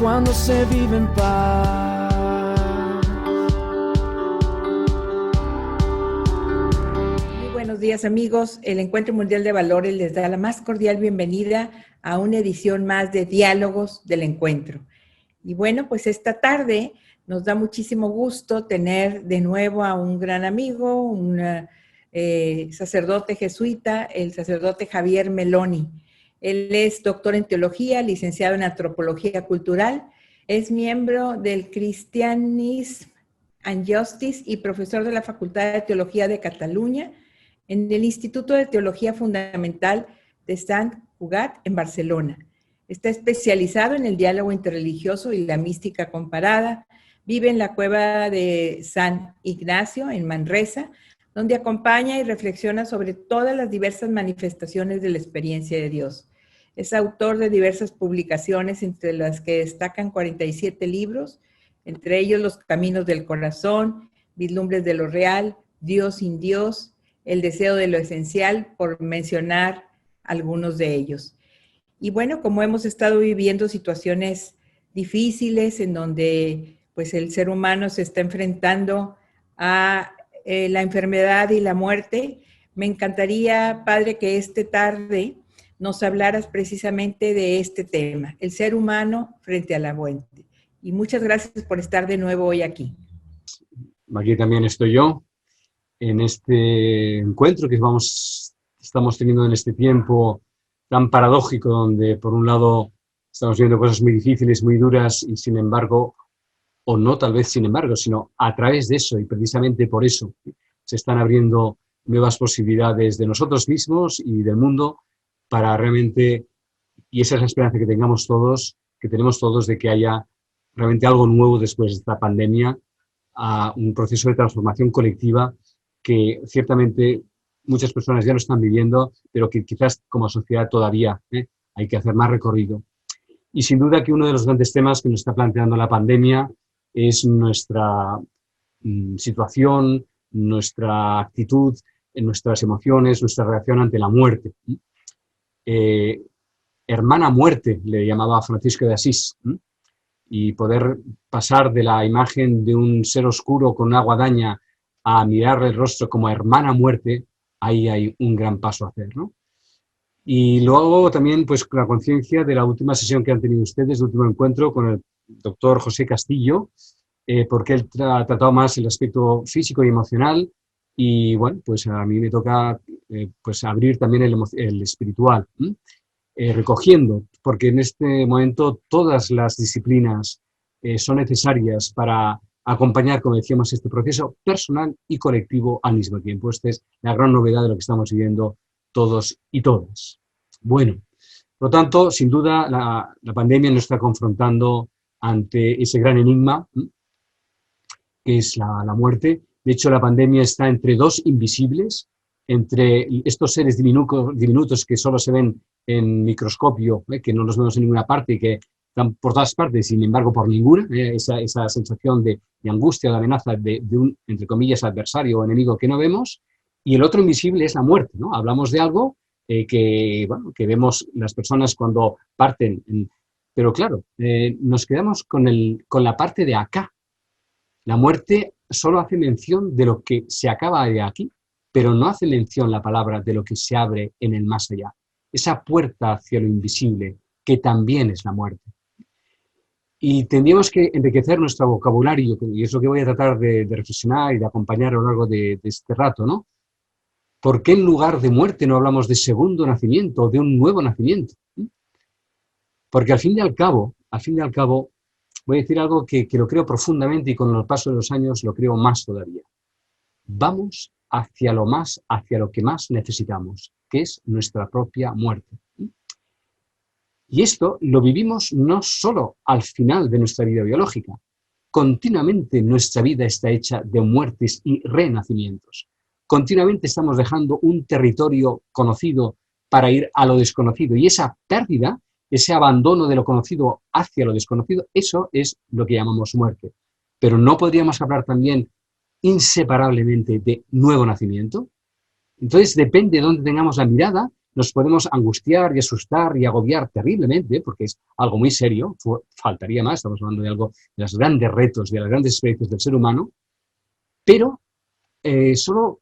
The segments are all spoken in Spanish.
cuando se vive en paz. Muy buenos días, amigos. El Encuentro Mundial de Valores les da la más cordial bienvenida a una edición más de Diálogos del Encuentro. Y bueno, pues esta tarde nos da muchísimo gusto tener de nuevo a un gran amigo, un sacerdote jesuita, el sacerdote Javier Meloni. Él es doctor en teología, licenciado en antropología cultural, es miembro del Christianism and Justice y profesor de la Facultad de Teología de Cataluña en el Instituto de Teología Fundamental de Sant Cugat en Barcelona. Está especializado en el diálogo interreligioso y la mística comparada. Vive en la cueva de San Ignacio, en Manresa, donde acompaña y reflexiona sobre todas las diversas manifestaciones de la experiencia de Dios. Es autor de diversas publicaciones, entre las que destacan 47 libros, entre ellos Los Caminos del Corazón, Vislumbres de lo Real, Dios sin Dios, El Deseo de lo Esencial, por mencionar algunos de ellos. Y bueno, como hemos estado viviendo situaciones difíciles en donde pues el ser humano se está enfrentando a la enfermedad y la muerte, me encantaría, Padre, que esta tarde nos hablaras precisamente de este tema, el ser humano frente a la muerte. Y muchas gracias por estar de nuevo hoy aquí. Aquí también estoy yo, en este encuentro que estamos teniendo en este tiempo tan paradójico, donde por un lado estamos viendo cosas muy difíciles, muy duras, y sin embargo, o no tal vez sin embargo, sino a través de eso, y precisamente por eso, se están abriendo nuevas posibilidades de nosotros mismos y del mundo para realmente, y esa es la esperanza que tenemos todos, que tenemos todos, de que haya realmente algo nuevo después de esta pandemia, a un proceso de transformación colectiva que ciertamente muchas personas ya lo están viviendo, pero que quizás como sociedad todavía hay que hacer más recorrido. Y sin duda que uno de los grandes temas que nos está planteando la pandemia es nuestra situación, nuestra actitud, nuestras emociones, nuestra reacción ante la muerte. Hermana muerte, le llamaba Francisco de Asís, y poder pasar de la imagen de un ser oscuro con una guadaña a mirarle el rostro como hermana muerte, ahí hay un gran paso a hacer, ¿no? Y luego también pues la conciencia de la última sesión que han tenido ustedes, el último encuentro con el doctor José Castillo, porque él ha tratado más el aspecto físico y emocional, y bueno, pues a mí me toca pues abrir también el espiritual, recogiendo, porque en este momento todas las disciplinas son necesarias para acompañar, como decíamos, este proceso personal y colectivo al mismo tiempo. Esta es la gran novedad de lo que estamos viviendo todos y todas. Bueno, por lo tanto, sin duda, la pandemia nos está confrontando ante ese gran enigma, que es la muerte. De hecho, la pandemia está entre dos invisibles, entre estos seres diminutos que solo se ven en microscopio, que no los vemos en ninguna parte y que están por todas partes, sin embargo por ninguna, esa sensación de angustia, de amenaza de un, entre comillas, adversario o enemigo que no vemos, y el otro invisible es la muerte, ¿no? Hablamos de algo bueno, que vemos las personas cuando parten, pero claro, nos quedamos con la parte de acá. La muerte solo hace mención de lo que se acaba de aquí, pero no hace mención la palabra de lo que se abre en el más allá. Esa puerta hacia lo invisible, que también es la muerte. Y tendríamos que enriquecer nuestro vocabulario, y es lo que voy a tratar de reflexionar y de acompañar a lo largo de este rato, ¿no? ¿Por qué en lugar de muerte no hablamos de segundo nacimiento o de un nuevo nacimiento? Porque al fin y al cabo, voy a decir algo que lo creo profundamente y con el paso de los años lo creo más todavía. Vamos hacia lo que más necesitamos, que es nuestra propia muerte. Y esto lo vivimos no solo al final de nuestra vida biológica. Continuamente nuestra vida está hecha de muertes y renacimientos. Continuamente estamos dejando un territorio conocido para ir a lo desconocido. Y esa pérdida, ese abandono de lo conocido hacia lo desconocido, eso es lo que llamamos muerte. Pero ¿no podríamos hablar también inseparablemente de nuevo nacimiento? Entonces depende de dónde tengamos la mirada, nos podemos angustiar y asustar y agobiar terriblemente, porque es algo muy serio, faltaría más, estamos hablando de algo, de los grandes retos, de las grandes experiencias del ser humano, pero solo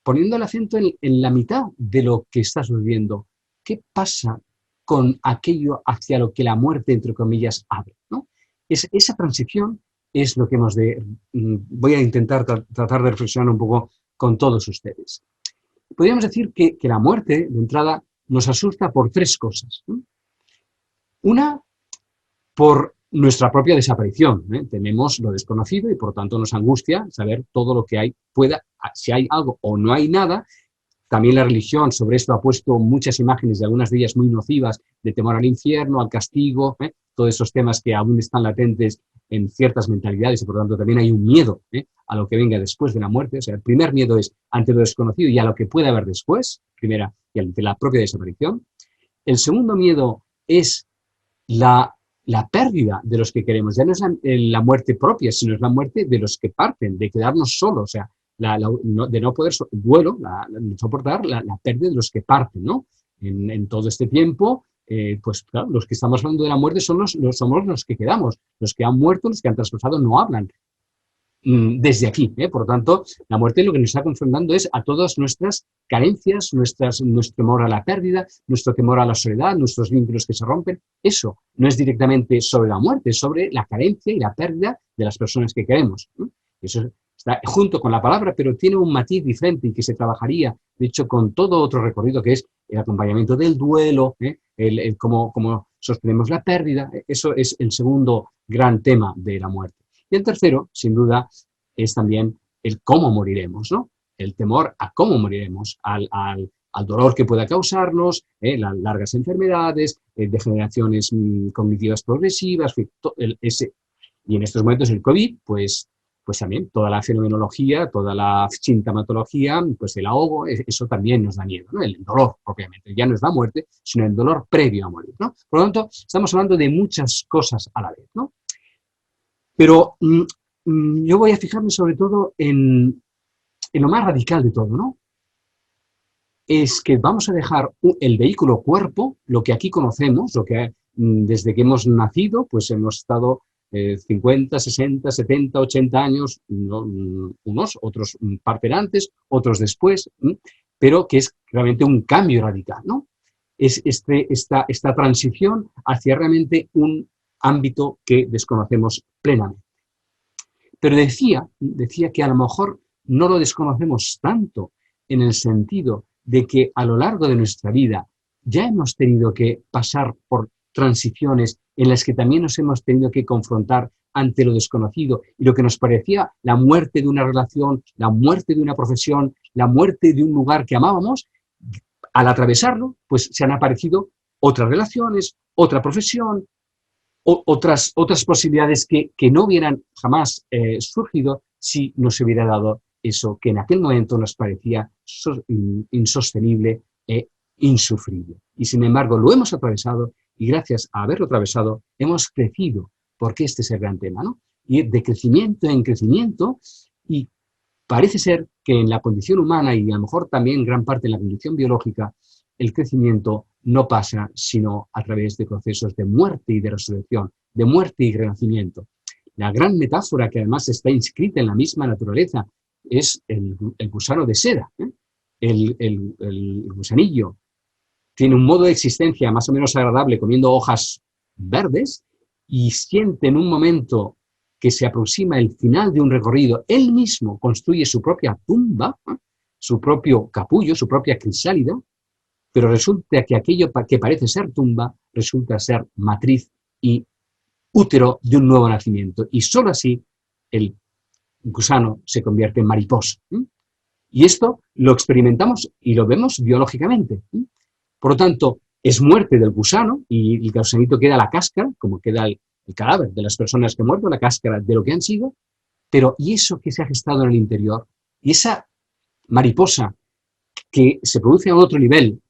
poniendo el acento en la mitad de lo que estás viviendo. ¿Qué pasa con aquello hacia lo que la muerte, entre comillas, abre, ¿no? Esa transición es lo que hemos de... Voy a intentar tratar de reflexionar un poco con todos ustedes. Podríamos decir que la muerte, de entrada, nos asusta por tres cosas, ¿no? Una, por nuestra propia desaparición, ¿eh? Tememos lo desconocido y por tanto nos angustia saber todo lo que hay, si hay algo o no hay nada. También la religión sobre esto ha puesto muchas imágenes, y algunas de ellas muy nocivas, de temor al infierno, al castigo, todos esos temas que aún están latentes en ciertas mentalidades y por lo tanto también hay un miedo a lo que venga después de la muerte. O sea, el primer miedo es ante lo desconocido y a lo que puede haber después, primera, y ante la propia desaparición. El segundo miedo es la pérdida de los que queremos. Ya no es la muerte propia, sino es la muerte de los que parten, de quedarnos solos, o sea, de no poder soportar la pérdida de los que parten, ¿no? En todo este tiempo, pues claro, los que estamos hablando de la muerte somos los que quedamos. Los que han muerto, los que han traspasado, no hablan desde aquí. Por lo tanto, la muerte lo que nos está confrontando es a todas nuestras carencias, nuestro temor a la pérdida, nuestro temor a la soledad, nuestros vínculos que se rompen. Eso no es directamente sobre la muerte, es sobre la carencia y la pérdida de las personas que queremos. Eso está junto con la palabra, pero tiene un matiz diferente y que se trabajaría, de hecho, con todo otro recorrido que es el acompañamiento del duelo, el cómo sostenemos la pérdida. Eso es el segundo gran tema de la muerte. Y el tercero, sin duda, es también el cómo moriremos, ¿no? El temor a cómo moriremos, al dolor que pueda causarnos, las largas enfermedades, degeneraciones cognitivas progresivas, y en estos momentos el COVID, pues también toda la fenomenología, toda la sintomatología, pues el ahogo, eso también nos da miedo, ¿no? El dolor, propiamente, ya no es la muerte, sino el dolor previo a morir, ¿no? Por lo tanto, estamos hablando de muchas cosas a la vez, ¿no? Pero yo voy a fijarme sobre todo en lo más radical de todo, ¿no? Es que vamos a dejar el vehículo cuerpo, lo que aquí conocemos, lo que desde que hemos nacido, pues hemos estado 50, 60, 70, 80 años, unos, otros parte antes, otros después, pero que es realmente un cambio radical, ¿no? Es esta transición hacia realmente un ámbito que desconocemos plenamente. Pero decía que a lo mejor no lo desconocemos tanto en el sentido de que a lo largo de nuestra vida ya hemos tenido que pasar por transiciones en las que también nos hemos tenido que confrontar ante lo desconocido y lo que nos parecía la muerte de una relación, la muerte de una profesión, la muerte de un lugar que amábamos, al atravesarlo, pues se han aparecido otras relaciones, otra profesión, otras posibilidades que no hubieran jamás surgido si no se hubiera dado eso que en aquel momento nos parecía insostenible e insufrible. Y sin embargo lo hemos atravesado y gracias a haberlo atravesado hemos crecido, porque este es el gran tema, ¿no? Ir de crecimiento en crecimiento, y parece ser que en la condición humana y a lo mejor también gran parte en la condición biológica, el crecimiento no pasa sino a través de procesos de muerte y de resurrección, de muerte y renacimiento. La gran metáfora que además está inscrita en la misma naturaleza es el gusano de seda, ¿eh? El gusanillo tiene un modo de existencia más o menos agradable comiendo hojas verdes y siente en un momento que se aproxima el final de un recorrido, él mismo construye su propia tumba, su propio capullo, su propia crisálida, pero resulta que aquello que parece ser tumba resulta ser matriz y útero de un nuevo nacimiento. Y solo así el gusano se convierte en mariposa. Y esto lo experimentamos y lo vemos biológicamente. Por lo tanto, es muerte del gusano y el gusanito queda la cáscara, como queda el cadáver de las personas que han muerto, la cáscara de lo que han sido, pero ¿y eso que se ha gestado en el interior? Y esa mariposa que se produce a otro nivel,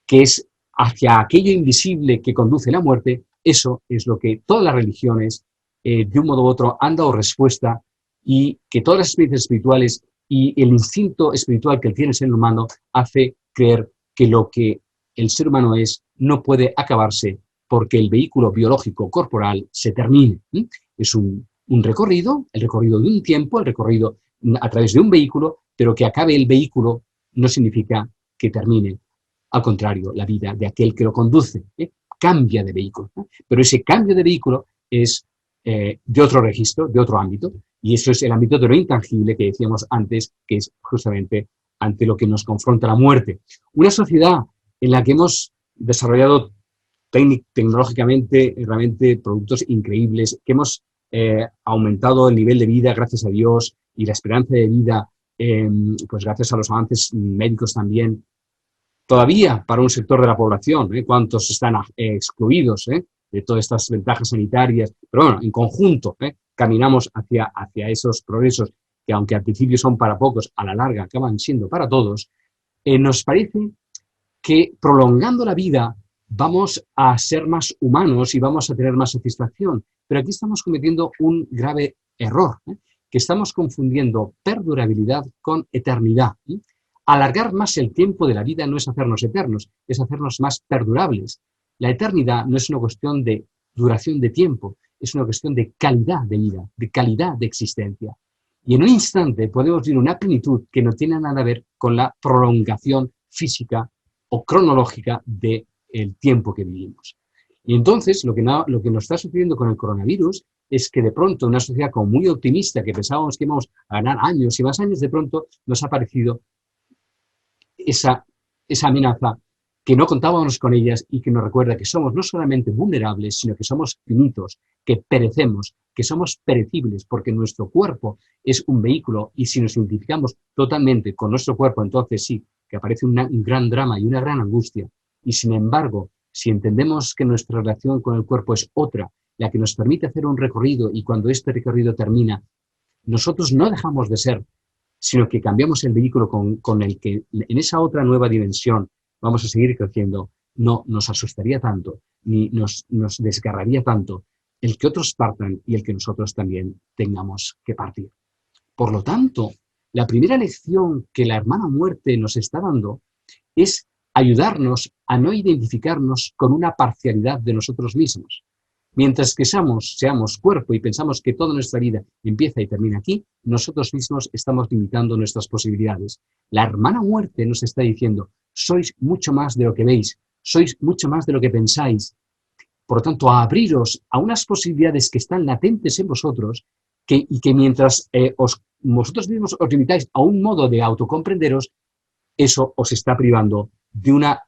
que es hacia aquello invisible que conduce la muerte, eso es lo que todas las religiones, de un modo u otro, han dado respuesta, y que todas las experiencias espirituales y el instinto espiritual que tiene el ser humano hace creer que lo que el ser humano es no puede acabarse porque el vehículo biológico corporal se termine. Es un recorrido, el recorrido de un tiempo, el recorrido a través de un vehículo, pero que acabe el vehículo no significa que termine. Al contrario, la vida de aquel que lo conduce cambia de vehículo. Pero ese cambio de vehículo es de otro registro, de otro ámbito, y eso es el ámbito de lo intangible que decíamos antes, que es justamente ante lo que nos confronta la muerte. Una sociedad en la que hemos desarrollado tecnológicamente realmente productos increíbles, que hemos aumentado el nivel de vida, gracias a Dios, y la esperanza de vida, pues gracias a los avances médicos también. Todavía para un sector de la población, ¿cuántos están excluidos de todas estas ventajas sanitarias? Pero bueno, en conjunto caminamos hacia esos progresos que, aunque al principio son para pocos, a la larga acaban siendo para todos. Nos parece que prolongando la vida vamos a ser más humanos y vamos a tener más satisfacción. Pero aquí estamos cometiendo un grave error, que estamos confundiendo perdurabilidad con eternidad. Alargar más el tiempo de la vida no es hacernos eternos, es hacernos más perdurables. La eternidad no es una cuestión de duración de tiempo, es una cuestión de calidad de vida, de calidad de existencia. Y en un instante podemos vivir una plenitud que no tiene nada que ver con la prolongación física o cronológica del tiempo que vivimos. Y entonces lo que nos está sucediendo con el coronavirus es que de pronto una sociedad como muy optimista, que pensábamos que íbamos a ganar años y más años, de pronto nos ha parecido esa amenaza que no contábamos con ellas y que nos recuerda que somos no solamente vulnerables, sino que somos finitos, que perecemos, que somos perecibles, porque nuestro cuerpo es un vehículo y si nos identificamos totalmente con nuestro cuerpo, entonces sí, que aparece un gran drama y una gran angustia. Y sin embargo, si entendemos que nuestra relación con el cuerpo es otra, la que nos permite hacer un recorrido y cuando este recorrido termina, nosotros no dejamos de ser, sino que cambiamos el vehículo con el que en esa otra nueva dimensión vamos a seguir creciendo, no nos asustaría tanto, ni nos desgarraría tanto el que otros partan y el que nosotros también tengamos que partir. Por lo tanto, la primera lección que la hermana muerte nos está dando es ayudarnos a no identificarnos con una parcialidad de nosotros mismos. Mientras que seamos cuerpo y pensamos que toda nuestra vida empieza y termina aquí, nosotros mismos estamos limitando nuestras posibilidades. La hermana muerte nos está diciendo, sois mucho más de lo que veis, sois mucho más de lo que pensáis. Por lo tanto, abriros a unas posibilidades que están latentes en vosotros y que mientras vosotros mismos os limitáis a un modo de autocomprenderos, eso os está privando de una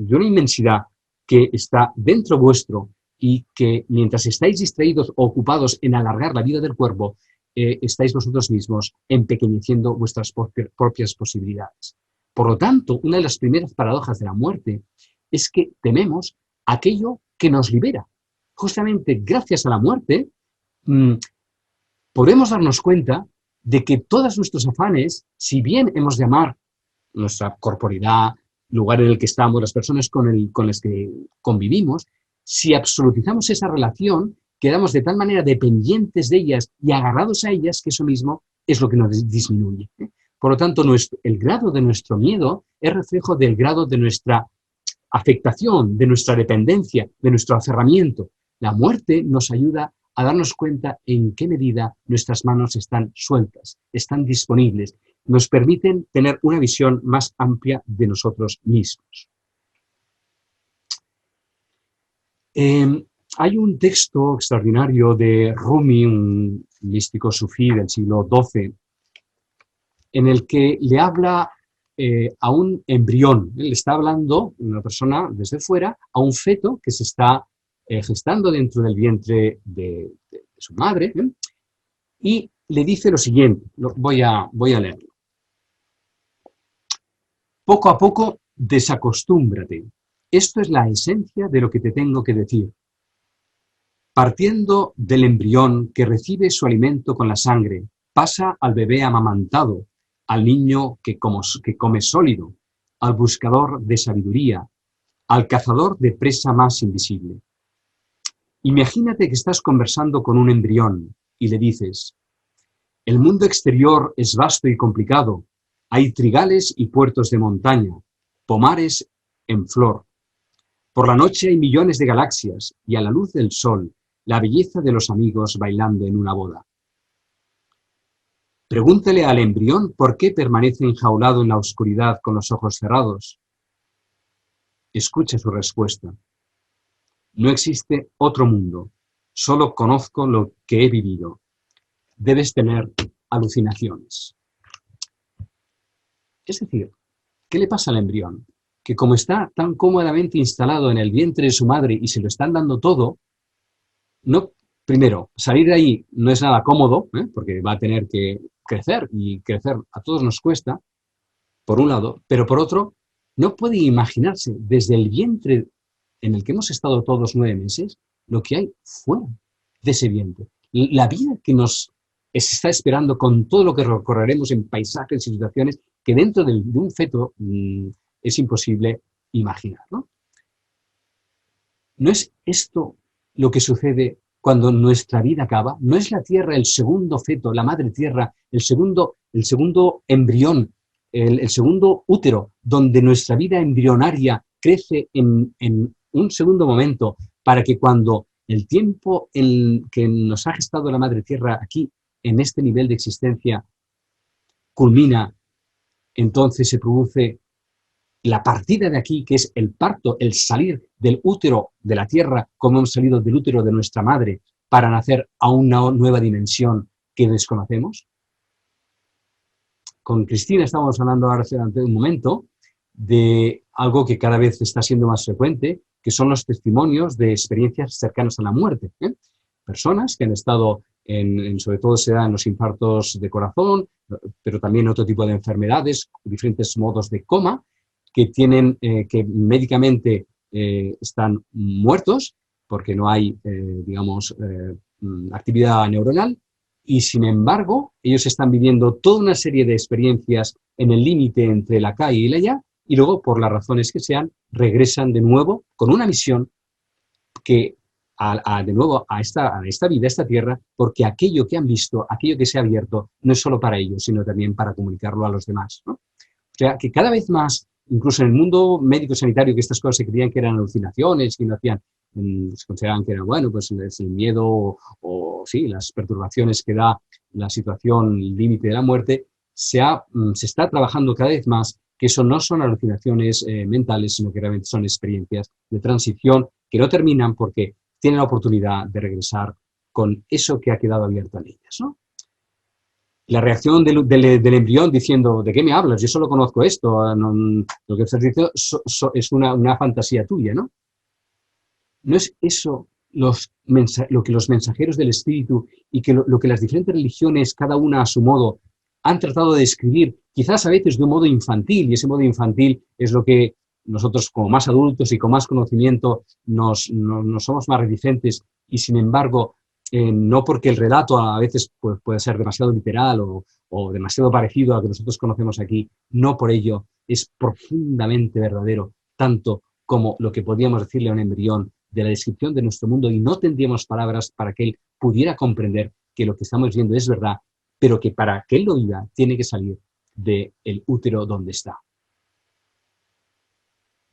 inmensidad que está dentro vuestro y que mientras estáis distraídos o ocupados en alargar la vida del cuerpo, estáis vosotros mismos empequeñeciendo vuestras propias posibilidades. Por lo tanto, una de las primeras paradojas de la muerte es que tememos aquello que nos libera. Justamente gracias a la muerte podemos darnos cuenta de que todos nuestros afanes, si bien hemos de amar nuestra corporidad, lugar en el que estamos, las personas con las que convivimos, si absolutizamos esa relación, quedamos de tal manera dependientes de ellas y agarrados a ellas que eso mismo es lo que nos disminuye. Por lo tanto, el grado de nuestro miedo es reflejo del grado de nuestra afectación, de nuestra dependencia, de nuestro aferramiento. La muerte nos ayuda a darnos cuenta en qué medida nuestras manos están sueltas, están disponibles, nos permiten tener una visión más amplia de nosotros mismos. Hay un texto extraordinario de Rumi, un místico sufí del siglo XII, en el que le habla a un embrión. Le está hablando una persona desde fuera a un feto que se está gestando dentro del vientre de su madre, y le dice lo siguiente, voy a leerlo. Poco a poco desacostúmbrate. Esto es la esencia de lo que te tengo que decir. Partiendo del embrión que recibe su alimento con la sangre, pasa al bebé amamantado, al niño que come sólido, al buscador de sabiduría, al cazador de presa más invisible. Imagínate que estás conversando con un embrión y le dices, el mundo exterior es vasto y complicado, hay trigales y puertos de montaña, pomares en flor. Por la noche hay millones de galaxias y a la luz del sol, la belleza de los amigos bailando en una boda. Pregúntele al embrión por qué permanece enjaulado en la oscuridad con los ojos cerrados. Escuche su respuesta. No existe otro mundo, solo conozco lo que he vivido. Debes tener alucinaciones. Es decir, ¿qué le pasa al embrión? Que como está tan cómodamente instalado en el vientre de su madre y se lo están dando todo, no, primero, salir de ahí no es nada cómodo, porque va a tener que crecer y crecer a todos nos cuesta, por un lado, pero por otro, no puede imaginarse desde el vientre en el que hemos estado todos 9 meses, lo que hay fuera de ese vientre. La vida que nos está esperando con todo lo que recorreremos en paisajes y situaciones que dentro de un feto es imposible imaginar, ¿no? ¿No es esto lo que sucede cuando nuestra vida acaba? ¿No es la Tierra el segundo feto, la madre Tierra, el segundo embrión, el segundo útero, donde nuestra vida embrionaria crece en un segundo momento para que cuando el tiempo en que nos ha gestado la madre Tierra aquí, en este nivel de existencia, culmina, entonces se produce la partida de aquí, que es el parto, el salir del útero de la Tierra, como hemos salido del útero de nuestra madre, para nacer a una nueva dimensión que desconocemos? Con Cristina estábamos hablando ahora durante un momento de algo que cada vez está siendo más frecuente, que son los testimonios de experiencias cercanas a la muerte. Personas que han estado, sobre todo se da en los infartos de corazón, pero también otro tipo de enfermedades, diferentes modos de coma, que tienen, que médicamente están muertos porque no hay, actividad neuronal, y sin embargo ellos están viviendo toda una serie de experiencias en el límite entre la acá y el allá, y luego, por las razones que sean, regresan de nuevo con una misión que de nuevo a esta vida, a esta tierra, porque aquello que han visto, aquello que se ha abierto, no es solo para ellos, sino también para comunicarlo a los demás, ¿no? O sea, que cada vez más, incluso en el mundo médico-sanitario, que estas cosas se creían que eran alucinaciones, que no hacían, se consideraban que era, bueno, pues es el miedo o sí, las perturbaciones que da la situación límite de la muerte, se está trabajando cada vez más que eso no son alucinaciones mentales, sino que realmente son experiencias de transición que no terminan porque tienen la oportunidad de regresar con eso que ha quedado abierto en ellas, ¿no? La reacción del embrión diciendo, ¿de qué me hablas? Yo solo conozco esto, lo que estás diciendo es una fantasía tuya, ¿no? ¿No es eso lo que los mensajeros del espíritu y que lo que las diferentes religiones, cada una a su modo, han tratado de describir, quizás a veces de un modo infantil, y ese modo infantil es lo que nosotros como más adultos y con más conocimiento nos somos más reticentes, y sin embargo, no porque el relato a veces puede ser demasiado literal o demasiado parecido a lo que nosotros conocemos aquí, no por ello es profundamente verdadero, tanto como lo que podríamos decirle a un embrión de la descripción de nuestro mundo, y no tendríamos palabras para que él pudiera comprender que lo que estamos viendo es verdad, pero que para que él lo viva tiene que salir del útero donde está.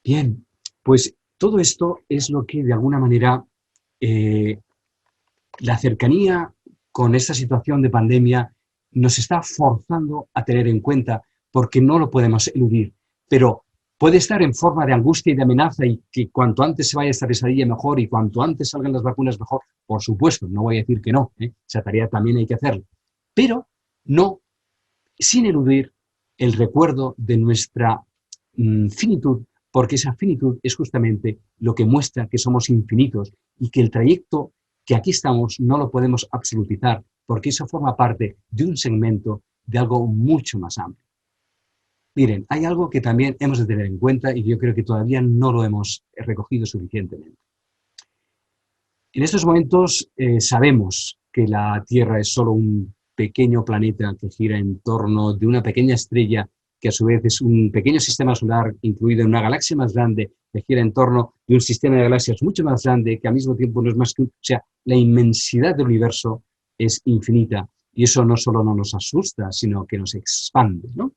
Bien, pues todo esto es lo que de alguna manera la cercanía con esta situación de pandemia nos está forzando a tener en cuenta, porque no lo podemos eludir, pero puede estar en forma de angustia y de amenaza, y que cuanto antes se vaya esta pesadilla mejor y cuanto antes salgan las vacunas mejor, por supuesto, no voy a decir que no, esa tarea también hay que hacerla, pero no sin eludir el recuerdo de nuestra finitud, porque esa finitud es justamente lo que muestra que somos infinitos y que el trayecto que aquí estamos no lo podemos absolutizar, porque eso forma parte de un segmento de algo mucho más amplio. Miren, hay algo que también hemos de tener en cuenta y yo creo que todavía no lo hemos recogido suficientemente. En estos momentos sabemos que la Tierra es solo un pequeño planeta que gira en torno de una pequeña estrella que a su vez es un pequeño sistema solar incluido en una galaxia más grande que gira en torno de un sistema de galaxias mucho más grande que al mismo tiempo no es más que o sea, la inmensidad del universo es infinita y eso no solo no nos asusta, sino que nos expande, ¿no?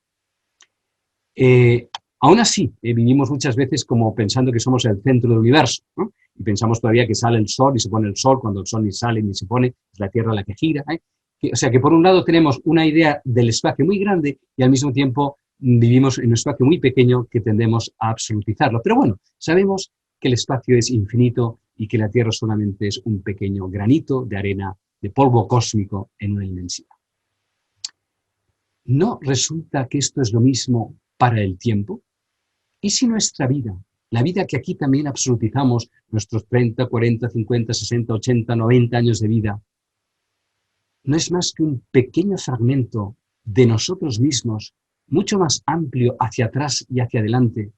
Aún así, vivimos muchas veces como pensando que somos el centro del universo, ¿no? Y pensamos todavía que sale el sol y se pone el sol, cuando el sol ni sale ni se pone, es la Tierra la que gira, ¿eh? O sea que por un lado tenemos una idea del espacio muy grande y al mismo tiempo vivimos en un espacio muy pequeño que tendemos a absolutizarlo. Pero bueno, sabemos que el espacio es infinito y que la Tierra solamente es un pequeño granito de arena, de polvo cósmico en una inmensidad. ¿No resulta que esto es lo mismo para el tiempo? ¿Y si nuestra vida, la vida que aquí también absolutizamos, nuestros 30, 40, 50, 60, 80, 90 años de vida, no es más que un pequeño fragmento de nosotros mismos, mucho más amplio hacia atrás y hacia adelante,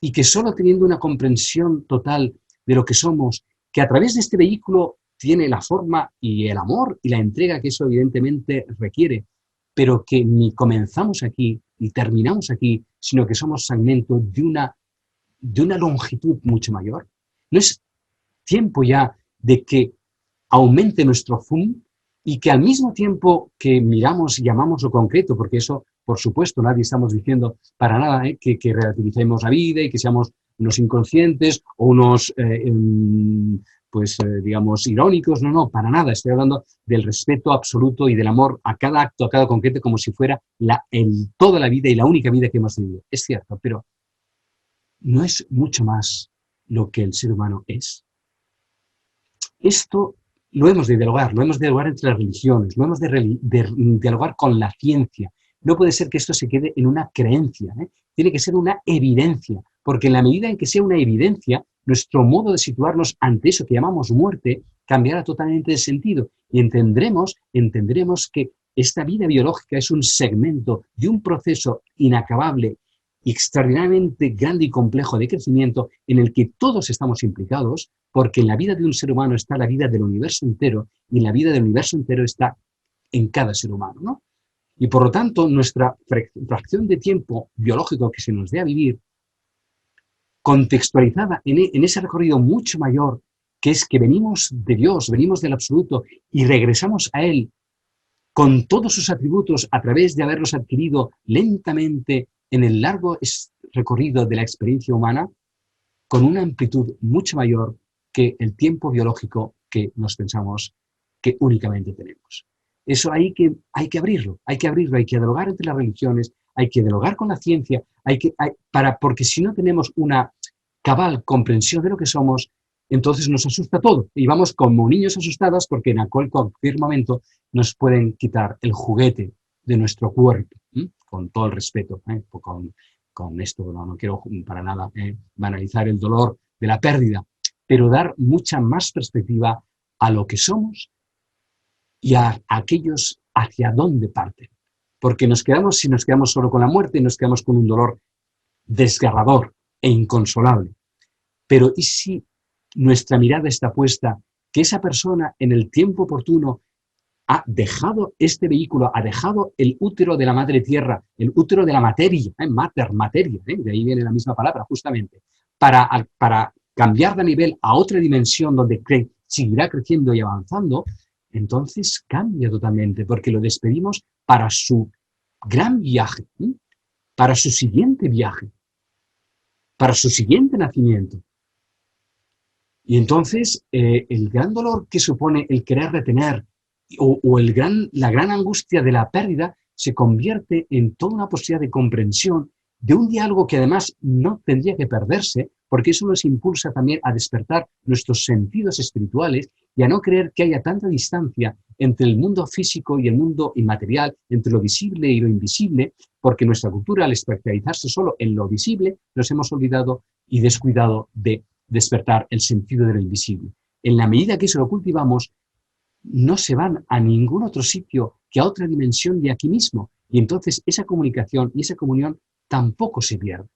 y que solo teniendo una comprensión total de lo que somos, que a través de este vehículo tiene la forma y el amor y la entrega que eso evidentemente requiere, pero que ni comenzamos aquí ni terminamos aquí, sino que somos fragmento de una longitud mucho mayor? ¿No es tiempo ya de que aumente nuestro zoom y que al mismo tiempo que miramos y llamamos lo concreto, porque eso, por supuesto, nadie estamos diciendo para nada que relativicemos la vida y que seamos unos inconscientes o unos, digamos, irónicos? No, no, para nada. Estoy hablando del respeto absoluto y del amor a cada acto, a cada concreto, como si fuera toda la vida y la única vida que hemos vivido. Es cierto, pero ¿no es mucho más lo que el ser humano es? Esto lo hemos de dialogar entre las religiones, lo hemos de dialogar con la ciencia. No puede ser que esto se quede en una creencia, ¿eh? Tiene que ser una evidencia, porque en la medida en que sea una evidencia, nuestro modo de situarnos ante eso que llamamos muerte cambiará totalmente de sentido y entenderemos que esta vida biológica es un segmento de un proceso inacabable y extraordinariamente grande y complejo de crecimiento en el que todos estamos implicados, porque en la vida de un ser humano está la vida del universo entero y en la vida del universo entero está en cada ser humano, ¿no? Y por lo tanto, nuestra fracción de tiempo biológico que se nos dé a vivir, contextualizada en ese recorrido mucho mayor, que es que venimos de Dios, venimos del absoluto y regresamos a Él con todos sus atributos a través de haberlos adquirido lentamente en el largo recorrido de la experiencia humana, con una amplitud mucho mayor que el tiempo biológico que nos pensamos que únicamente tenemos. Eso hay que abrirlo, hay que dialogar entre las religiones, hay que dialogar con la ciencia, porque si no tenemos una cabal comprensión de lo que somos, entonces nos asusta todo y vamos como niños asustados porque en cualquier momento nos pueden quitar el juguete de nuestro cuerpo, con todo el respeto, con esto no quiero para nada banalizar el dolor de la pérdida, pero dar mucha más perspectiva a lo que somos y a aquellos hacia dónde parten. Porque si nos quedamos solo con la muerte, nos quedamos con un dolor desgarrador e inconsolable. Pero ¿y si nuestra mirada está puesta que esa persona en el tiempo oportuno ha dejado este vehículo, ha dejado el útero de la madre tierra, el útero de la materia, materia, de ahí viene la misma palabra justamente, para cambiar de nivel a otra dimensión donde seguirá creciendo y avanzando? Entonces cambia totalmente, porque lo despedimos para su gran viaje, para su siguiente viaje, para su siguiente nacimiento. Y entonces el gran dolor que supone el querer retener o la gran angustia de la pérdida se convierte en toda una posibilidad de comprensión de un diálogo que además no tendría que perderse, porque eso nos impulsa también a despertar nuestros sentidos espirituales y a no creer que haya tanta distancia entre el mundo físico y el mundo inmaterial, entre lo visible y lo invisible, porque nuestra cultura, al especializarse solo en lo visible, nos hemos olvidado y descuidado de despertar el sentido de lo invisible. En la medida que eso lo cultivamos, no se van a ningún otro sitio que a otra dimensión de aquí mismo. Y entonces esa comunicación y esa comunión tampoco se pierde.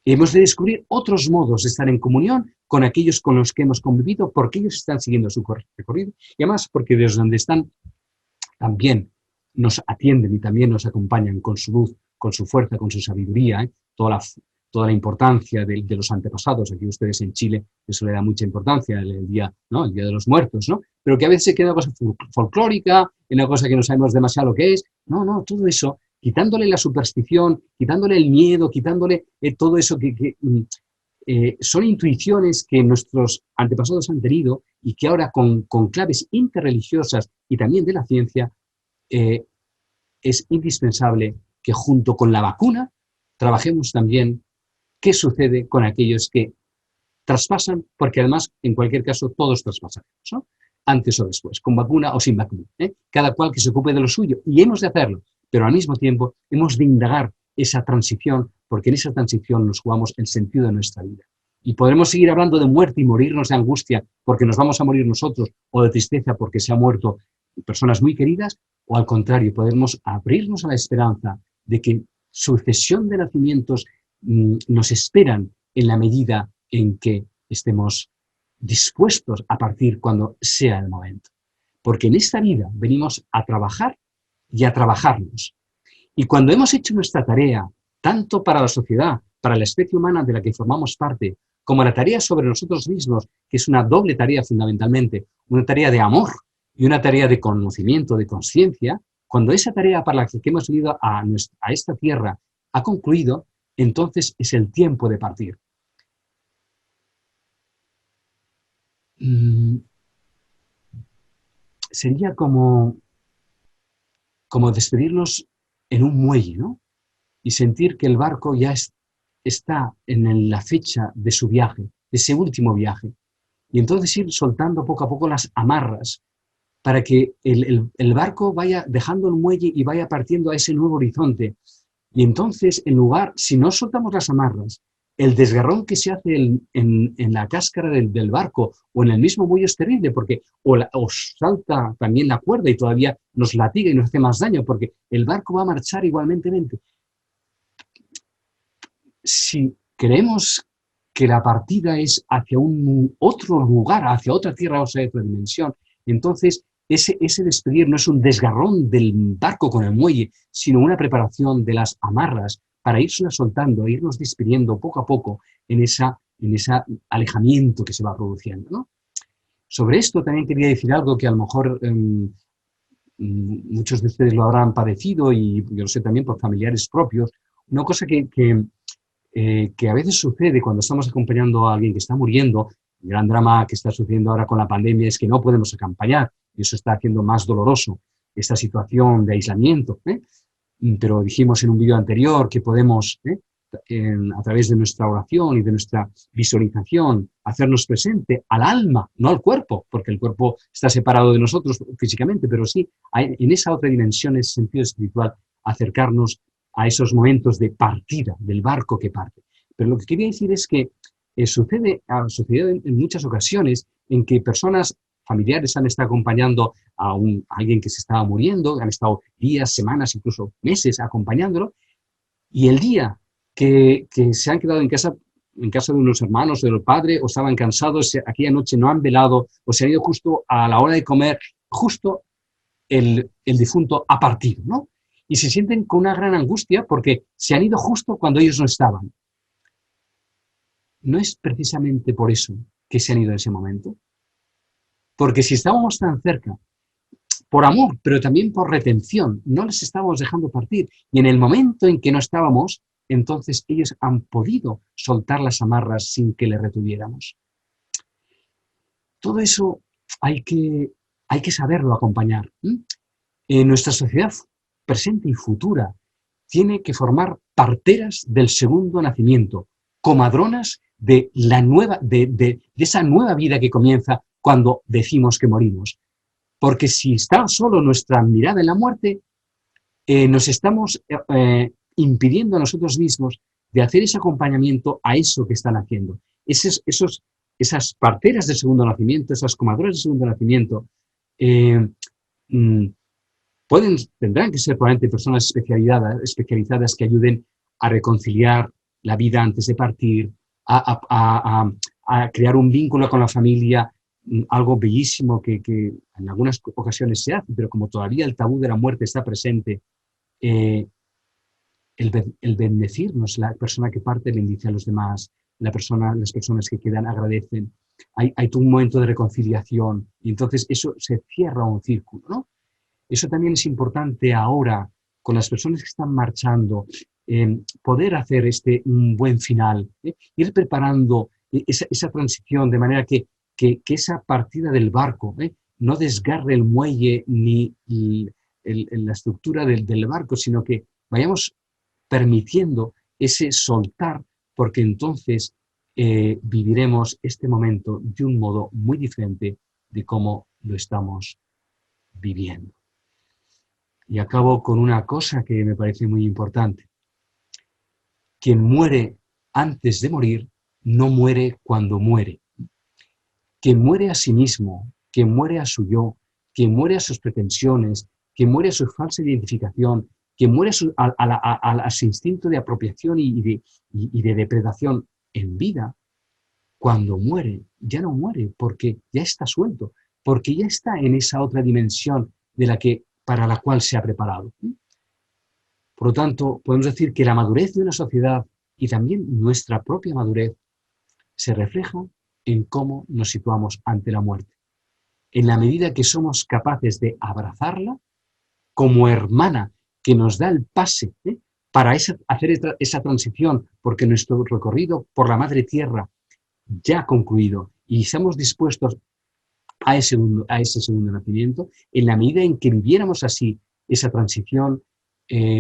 Hemos de descubrir otros modos de estar en comunión con aquellos con los que hemos convivido, porque ellos están siguiendo su recorrido, y además porque desde donde están también nos atienden y también nos acompañan con su luz, con su fuerza, con su sabiduría, toda la importancia de los antepasados. Aquí ustedes en Chile eso le da mucha importancia, el día, ¿no? El Día de los Muertos, ¿no? Pero que a veces se queda una cosa folclórica, una cosa que no sabemos demasiado lo que es. No, todo eso quitándole la superstición, quitándole el miedo, quitándole todo eso que son intuiciones que nuestros antepasados han tenido y que ahora con claves interreligiosas y también de la ciencia es indispensable que junto con la vacuna trabajemos también qué sucede con aquellos que traspasan, porque además en cualquier caso todos traspasaremos, ¿no? Antes o después, con vacuna o sin vacuna, ¿eh? Cada cual que se ocupe de lo suyo y hemos de hacerlo, pero al mismo tiempo hemos de indagar esa transición, porque en esa transición nos jugamos el sentido de nuestra vida. Y podremos seguir hablando de muerte y morirnos de angustia porque nos vamos a morir nosotros, o de tristeza porque se han muerto personas muy queridas, o al contrario, podemos abrirnos a la esperanza de que sucesión de nacimientos nos esperan en la medida en que estemos dispuestos a partir cuando sea el momento. Porque en esta vida venimos a trabajar y a trabajarnos. Y cuando hemos hecho nuestra tarea, tanto para la sociedad, para la especie humana de la que formamos parte, como la tarea sobre nosotros mismos, que es una doble tarea fundamentalmente, una tarea de amor y una tarea de conocimiento, de conciencia, cuando esa tarea para la que hemos venido a esta tierra ha concluido, entonces es el tiempo de partir. Sería como despedirnos en un muelle, ¿no? Y sentir que el barco ya está en la fecha de su viaje, de ese último viaje. Y entonces ir soltando poco a poco las amarras para que el barco vaya dejando el muelle y vaya partiendo a ese nuevo horizonte. Y entonces, en lugar, si no soltamos las amarras, el desgarrón que se hace en la cáscara del barco o en el mismo muelle es terrible, porque o salta también la cuerda y todavía nos latiga y nos hace más daño, porque el barco va a marchar igualmente. Si creemos que la partida es hacia un otro lugar, hacia otra tierra, o sea, otra dimensión, entonces ese despedir no es un desgarrón del barco con el muelle, sino una preparación de las amarras para irse soltando, irnos despidiendo poco a poco en ese alejamiento que se va produciendo, ¿no? Sobre esto también quería decir algo que a lo mejor muchos de ustedes lo habrán padecido y yo lo sé también por familiares propios. Una cosa que a veces sucede cuando estamos acompañando a alguien que está muriendo. El gran drama que está sucediendo ahora con la pandemia es que no podemos acompañar y eso está haciendo más doloroso esta situación de aislamiento, ¿eh? Pero dijimos en un vídeo anterior que podemos, a través de nuestra oración y de nuestra visualización, hacernos presente al alma, no al cuerpo, porque el cuerpo está separado de nosotros físicamente, pero sí en esa otra dimensión, ese sentido espiritual, acercarnos a esos momentos de partida, del barco que parte. Pero lo que quería decir es que ha sucedido en muchas ocasiones en que personas familiares han estado acompañando a alguien que se estaba muriendo, han estado días, semanas, incluso meses acompañándolo, y el día que se han quedado en casa de unos hermanos o del padre, o estaban cansados, aquella noche no han velado, o se han ido justo a la hora de comer, justo el difunto ha partido, ¿no? Y se sienten con una gran angustia porque se han ido justo cuando ellos no estaban. No es precisamente por eso que se han ido en ese momento. Porque si estábamos tan cerca, por amor, pero también por retención, no les estábamos dejando partir. Y en el momento en que no estábamos, entonces ellos han podido soltar las amarras sin que les retuviéramos. Todo eso hay que saberlo acompañar. En nuestra sociedad presente y futura tiene que formar parteras del segundo nacimiento, comadronas de esa nueva vida que comienza cuando decimos que morimos. Porque si está solo nuestra mirada en la muerte, nos estamos impidiendo a nosotros mismos de hacer ese acompañamiento a eso que están haciendo. Esas parteras del segundo nacimiento, esas comadronas del segundo nacimiento, tendrán que ser probablemente personas especializadas que ayuden a reconciliar la vida antes de partir, a crear un vínculo con la familia, algo bellísimo que en algunas ocasiones se hace, pero como todavía el tabú de la muerte está presente, el bendecirnos, la persona que parte bendice a los demás, las personas que quedan agradecen, hay todo un momento de reconciliación y entonces eso se cierra un círculo, ¿no? Eso también es importante ahora con las personas que están marchando, poder hacer un buen final, ir preparando esa transición de manera que esa partida del barco no desgarre el muelle ni la estructura del barco, sino que vayamos permitiendo ese soltar, porque entonces viviremos este momento de un modo muy diferente de cómo lo estamos viviendo. Y acabo con una cosa que me parece muy importante. Quien muere antes de morir, no muere cuando muere. Quien muere a sí mismo, quien muere a su yo, quien muere a sus pretensiones, quien muere a su falsa identificación, quien muere a su instinto de apropiación y de depredación en vida, cuando muere, ya no muere, porque ya está suelto, porque ya está en esa otra dimensión para la cual se ha preparado. Por lo tanto, podemos decir que la madurez de una sociedad y también nuestra propia madurez se refleja en cómo nos situamos ante la muerte. En la medida que somos capaces de abrazarla como hermana que nos da el pase para hacer esa transición, porque nuestro recorrido por la madre tierra ya ha concluido y estamos dispuestos a ese segundo nacimiento, en la medida en que viviéramos así esa transición,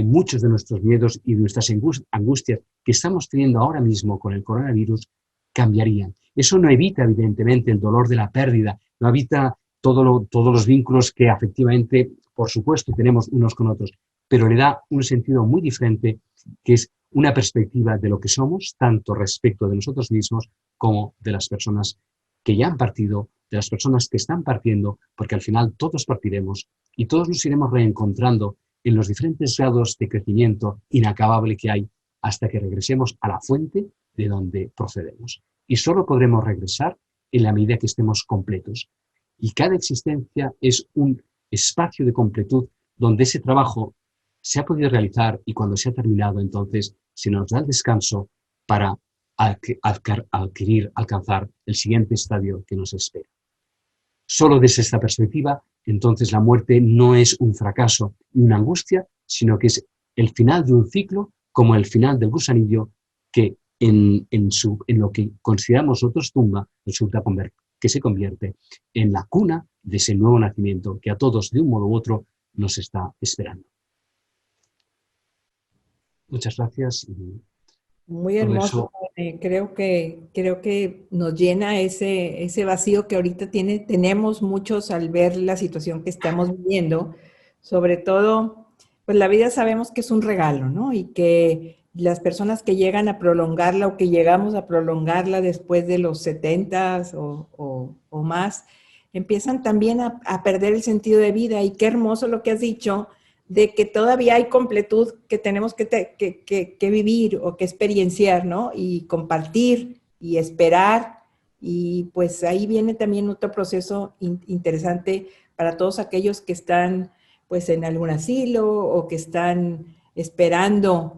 muchos de nuestros miedos y de nuestras angustias que estamos teniendo ahora mismo con el coronavirus cambiarían. Eso no evita, evidentemente, el dolor de la pérdida, no evita todos los vínculos que efectivamente, por supuesto, tenemos unos con otros, pero le da un sentido muy diferente, que es una perspectiva de lo que somos, tanto respecto de nosotros mismos como de las personas que ya han partido, de las personas que están partiendo, porque al final todos partiremos y todos nos iremos reencontrando en los diferentes grados de crecimiento inacabable que hay hasta que regresemos a la fuente de donde procedemos. Y solo podremos regresar en la medida que estemos completos. Y cada existencia es un espacio de completud donde ese trabajo se ha podido realizar y cuando se ha terminado, entonces se nos da el descanso para alcanzar el siguiente estadio que nos espera. Solo desde esta perspectiva, entonces la muerte no es un fracaso y una angustia, sino que es el final de un ciclo, como el final del gusanillo, que en lo que consideramos nosotros tumba, resulta que se convierte en la cuna de ese nuevo nacimiento que a todos, de un modo u otro, nos está esperando. Muchas gracias. Muy hermoso. Creo que nos llena ese vacío que ahorita tenemos muchos al ver la situación que estamos viviendo. Sobre todo, pues la vida sabemos que es un regalo, ¿no? Y que las personas que llegan a prolongarla o que llegamos a prolongarla después de los 70 o más, empiezan también a perder el sentido de vida. Y qué hermoso lo que has dicho, de que todavía hay completud que tenemos que vivir o que experienciar, ¿no? Y compartir y esperar. Y pues ahí viene también otro proceso interesante para todos aquellos que están pues en algún asilo o que están esperando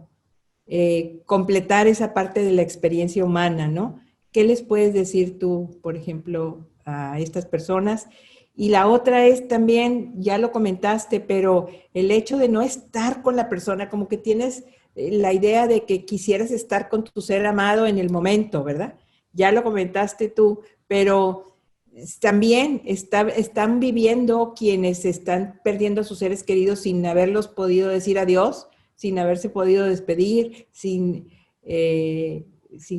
completar esa parte de la experiencia humana, ¿no? ¿Qué les puedes decir tú, por ejemplo, a estas personas? Y la otra es también, ya lo comentaste, pero el hecho de no estar con la persona, como que tienes la idea de que quisieras estar con tu ser amado en el momento, ¿verdad? Ya lo comentaste tú, pero también están viviendo quienes están perdiendo a sus seres queridos sin haberlos podido decir adiós, sin haberse podido despedir, sin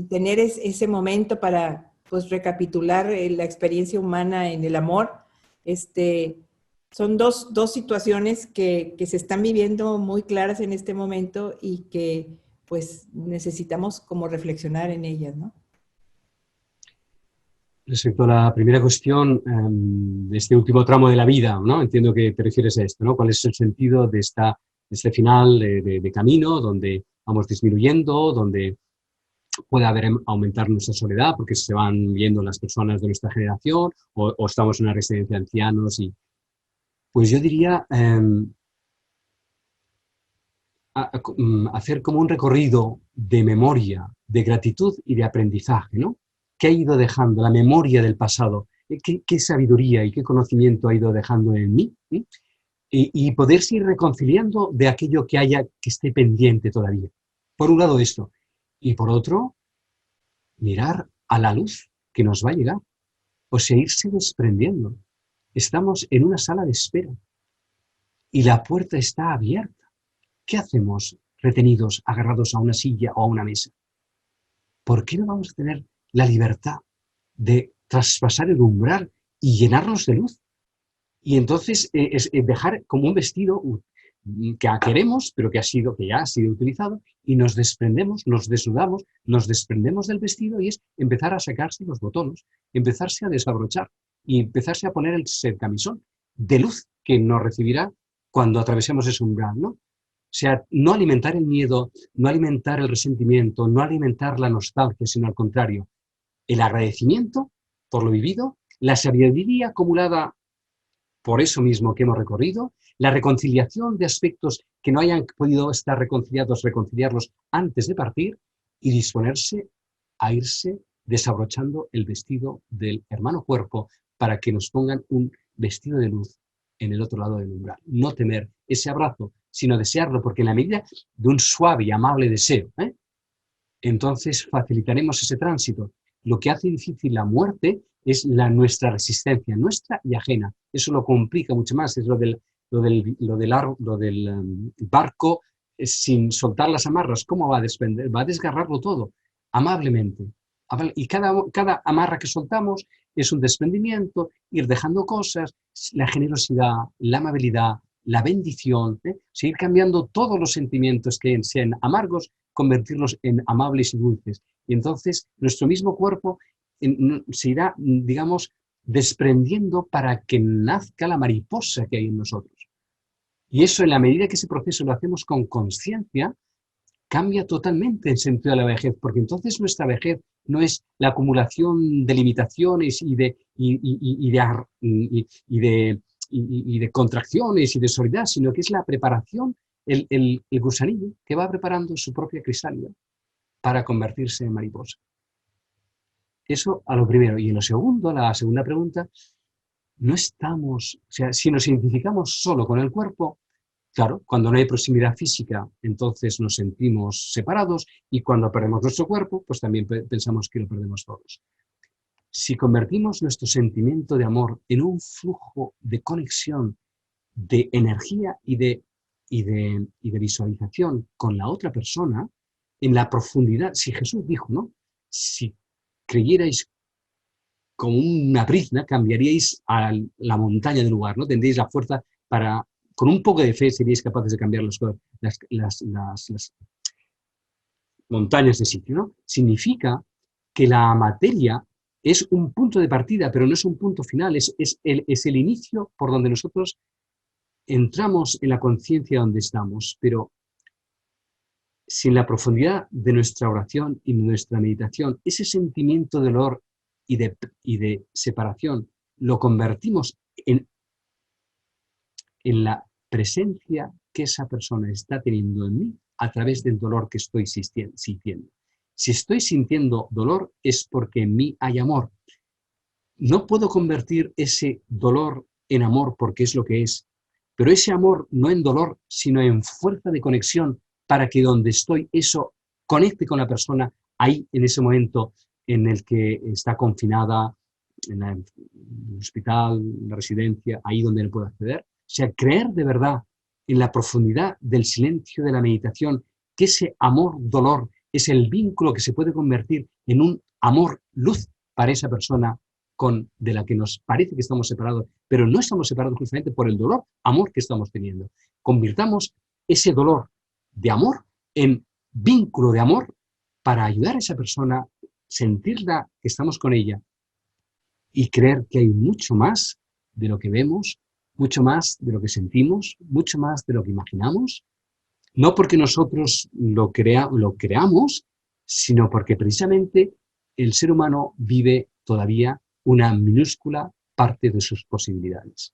tener ese momento para pues, recapitular la experiencia humana en el amor. Son dos situaciones que se están viviendo muy claras en este momento y que pues necesitamos como reflexionar en ellas, ¿no? Respecto a la primera cuestión de este último tramo de la vida, ¿no? Entiendo que te refieres a esto, ¿no? ¿Cuál es el sentido de este final de camino donde vamos disminuyendo, donde puede aumentar nuestra soledad porque se van viendo las personas de nuestra generación o estamos en una residencia de ancianos? Pues yo diría hacer como un recorrido de memoria, de gratitud y de aprendizaje, ¿no? ¿Qué ha ido dejando la memoria del pasado? ¿Qué sabiduría y qué conocimiento ha ido dejando en mí? y poderse ir reconciliando de aquello que haya que esté pendiente todavía. Por un lado esto. Y por otro, mirar a la luz que nos va a llegar. O sea, irse desprendiendo. Estamos en una sala de espera y la puerta está abierta. ¿Qué hacemos retenidos, agarrados a una silla o a una mesa? ¿Por qué no vamos a tener la libertad de traspasar el umbral y llenarnos de luz? Y entonces es dejar como un vestido que queremos, pero que ya ha sido utilizado, y nos desprendemos, nos desnudamos, nos desprendemos del vestido y es empezar a sacarse los botones, empezarse a desabrochar y empezarse a poner el camisón de luz que nos recibirá cuando atravesemos ese umbral, ¿no? O sea, no alimentar el miedo, no alimentar el resentimiento, no alimentar la nostalgia, sino al contrario, el agradecimiento por lo vivido, la sabiduría acumulada por eso mismo que hemos recorrido, la reconciliación de aspectos que no hayan podido estar reconciliados, reconciliarlos antes de partir y disponerse a irse desabrochando el vestido del hermano cuerpo para que nos pongan un vestido de luz en el otro lado del umbral. No temer ese abrazo, sino desearlo, porque en la medida de un suave y amable deseo, entonces facilitaremos ese tránsito. Lo que hace difícil la muerte es nuestra resistencia, nuestra y ajena. Eso lo complica mucho más, es lo del barco sin soltar las amarras. ¿Cómo va a desprender? Va a desgarrarlo todo, amablemente. Y cada amarra que soltamos es un desprendimiento, ir dejando cosas, la generosidad, la amabilidad, la bendición, seguir cambiando todos los sentimientos que sean amargos, convertirlos en amables y dulces. Y entonces nuestro mismo cuerpo se irá, digamos, desprendiendo para que nazca la mariposa que hay en nosotros. Y eso, en la medida que ese proceso lo hacemos con conciencia, cambia totalmente el sentido de la vejez, porque entonces nuestra vejez no es la acumulación de limitaciones y de contracciones y de soledad, sino que es la preparación, el gusanillo que va preparando su propia crisálida para convertirse en mariposa. Eso a lo primero. Y en lo segundo, la segunda pregunta, no estamos, o sea, si nos identificamos solo con el cuerpo, claro, cuando no hay proximidad física, entonces nos sentimos separados y cuando perdemos nuestro cuerpo, pues también pensamos que lo perdemos todos. Si convertimos nuestro sentimiento de amor en un flujo de conexión, de energía y de visualización con la otra persona, en la profundidad, si Jesús dijo, ¿no? Si creyerais como una brizna, cambiaríais a la montaña del lugar, ¿no? Tendríais la fuerza para, con un poco de fe, seríais capaces de cambiar las montañas de sitio, ¿no? Significa que la materia es un punto de partida, pero no es un punto final, es el inicio por donde nosotros entramos en la conciencia donde estamos, pero sin la profundidad de nuestra oración y nuestra meditación, ese sentimiento de dolor y de separación lo convertimos en la presencia que esa persona está teniendo en mí a través del dolor que estoy sintiendo. Si estoy sintiendo dolor es porque en mí hay amor. No puedo convertir ese dolor en amor porque es lo que es, pero ese amor no en dolor, sino en fuerza de conexión para que donde estoy eso conecte con la persona ahí en ese momento en el que está confinada en el hospital, en la residencia, ahí donde no puedo acceder. O sea, creer de verdad en la profundidad del silencio de la meditación, que ese amor-dolor es el vínculo que se puede convertir en un amor-luz para esa persona de la que nos parece que estamos separados, pero no estamos separados justamente por el dolor, amor que estamos teniendo. Convirtamos ese dolor de amor en vínculo de amor para ayudar a esa persona, sentirla que estamos con ella y creer que hay mucho más de lo que vemos, mucho más de lo que sentimos, mucho más de lo que imaginamos, no porque nosotros lo creamos, sino porque precisamente el ser humano vive todavía una minúscula parte de sus posibilidades.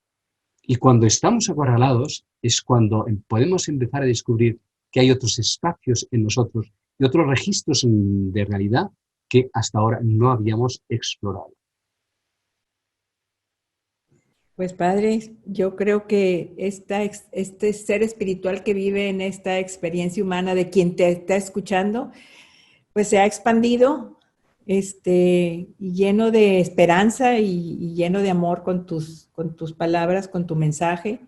Y cuando estamos acorralados es cuando podemos empezar a descubrir que hay otros espacios en nosotros y otros registros de realidad que hasta ahora no habíamos explorado. Pues padre, yo creo que este ser espiritual que vive en esta experiencia humana de quien te está escuchando, pues se ha expandido, y lleno de esperanza y lleno de amor con tus palabras, con tu mensaje.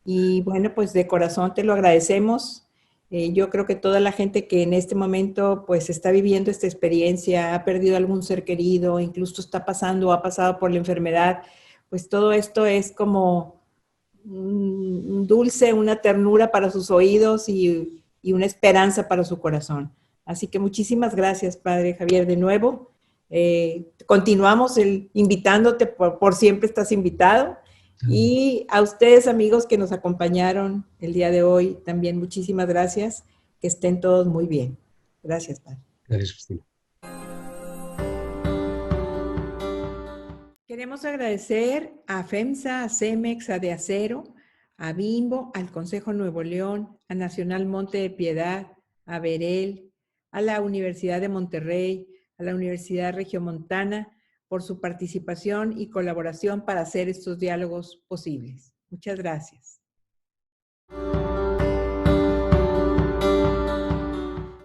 Y bueno, pues de corazón te lo agradecemos. Yo creo que toda la gente que en este momento pues está viviendo esta experiencia, ha perdido algún ser querido, incluso está pasando o ha pasado por la enfermedad, pues todo esto es como un dulce, una ternura para sus oídos y una esperanza para su corazón. Así que muchísimas gracias, Padre Javier, de nuevo. Continuamos invitándote, por siempre estás invitado. Y a ustedes, amigos, que nos acompañaron el día de hoy, también muchísimas gracias. Que estén todos muy bien. Gracias, Padre. Gracias, Cristina. Queremos agradecer a FEMSA, a CEMEX, a De Acero, a Bimbo, al Consejo Nuevo León, a Nacional Monte de Piedad, a Berel, a la Universidad de Monterrey, a la Universidad Regiomontana, por su participación y colaboración para hacer estos diálogos posibles. Muchas gracias.